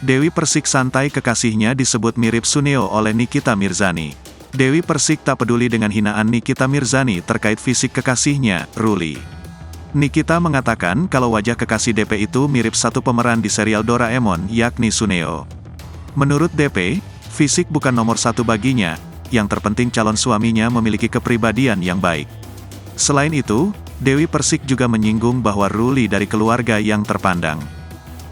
Dewi Persik santai kekasihnya disebut mirip Suneo oleh Nikita Mirzani. Dewi Persik tak peduli dengan hinaan Nikita Mirzani terkait fisik kekasihnya, Ruli. Nikita mengatakan kalau wajah kekasih DP itu mirip satu pemeran di serial Doraemon, yakni Suneo. Menurut DP, fisik bukan nomor satu baginya, yang terpenting calon suaminya memiliki kepribadian yang baik. Selain itu, Dewi Persik juga menyinggung bahwa Ruli dari keluarga yang terpandang.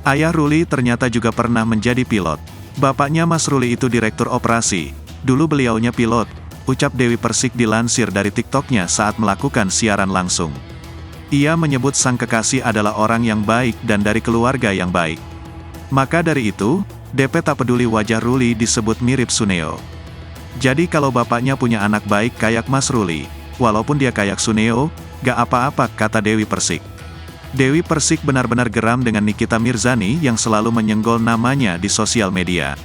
Ayah Ruli ternyata juga pernah menjadi pilot. Bapaknya Mas Ruli itu direktur operasi. Dulu beliaunya pilot, ucap Dewi Persik dilansir dari TikToknya saat melakukan siaran langsung. Ia menyebut sang kekasih adalah orang yang baik dan dari keluarga yang baik. Maka dari itu, DP tak peduli wajah Ruli disebut mirip Suneo. Jadi kalau bapaknya punya anak baik kayak Mas Ruli, walaupun dia kayak Suneo, gak apa-apa, kata Dewi Persik. Dewi Persik benar-benar geram dengan Nikita Mirzani yang selalu menyenggol namanya di sosial media.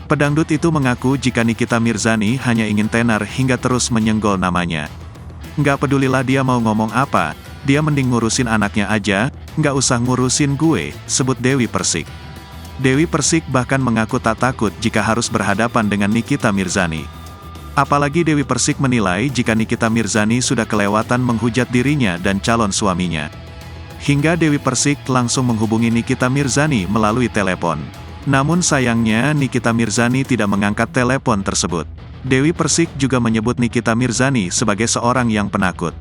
Pedangdut itu mengaku jika Nikita Mirzani hanya ingin tenar hingga terus menyenggol namanya. Nggak pedulilah dia mau ngomong apa, dia mending ngurusin anaknya aja, nggak usah ngurusin gue, sebut Dewi Persik. Dewi Persik bahkan mengaku tak takut jika harus berhadapan dengan Nikita Mirzani. Apalagi Dewi Persik menilai jika Nikita Mirzani sudah kelewatan menghujat dirinya dan calon suaminya. Hingga Dewi Persik langsung menghubungi Nikita Mirzani melalui telepon. Namun sayangnya Nikita Mirzani tidak mengangkat telepon tersebut. Dewi Persik juga menyebut Nikita Mirzani sebagai seorang yang penakut.